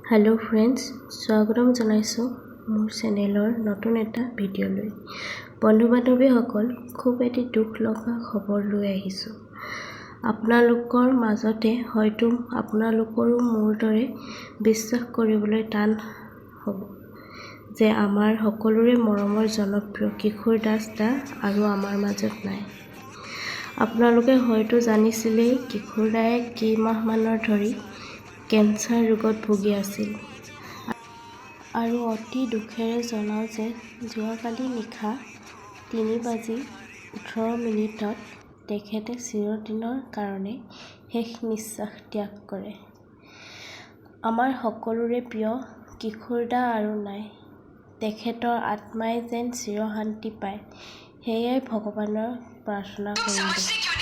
Hello' friends, স্বাগতম জনাইছোঁ মোৰ চেনেলৰ নতুন এটা ভিডিঅ'লৈ। বন্ধু বান্ধৱীসকল, খুব এটি দুখ লগা খবৰ লৈ আহিছোঁ। আপোনালোকৰ মাজতে হয়তো আপোনালোকৰো মোৰ দৰে বিশ্বাস কৰিবলৈ টান হ'ব যে আমাৰ সকলোৰে মৰমৰ জনপ্ৰিয় কিশোৰ দাস দা আৰু আমাৰ মাজত নাই। আপোনালোকে হয়তো জানিছিলেই কিশোৰ দায়ে কেইমাহমানৰ ধৰি কেঞ্চাৰ ৰোগত ভুগি আছিল। আৰু অতি দুখেৰে জনাওঁ যে যোৱাকালি নিশা 3:18 তেখেতে চিৰদিনৰ কাৰণে শেষ নিশ্বাস ত্যাগ কৰে। আমাৰ সকলোৰে প্ৰিয় কিশোৰ দা আৰু নাই। তেখেতৰ আত্মাই যেন চিৰশান্তি পায়, সেয়াই ভগৱানৰ প্ৰাৰ্থনা কৰিলোঁ।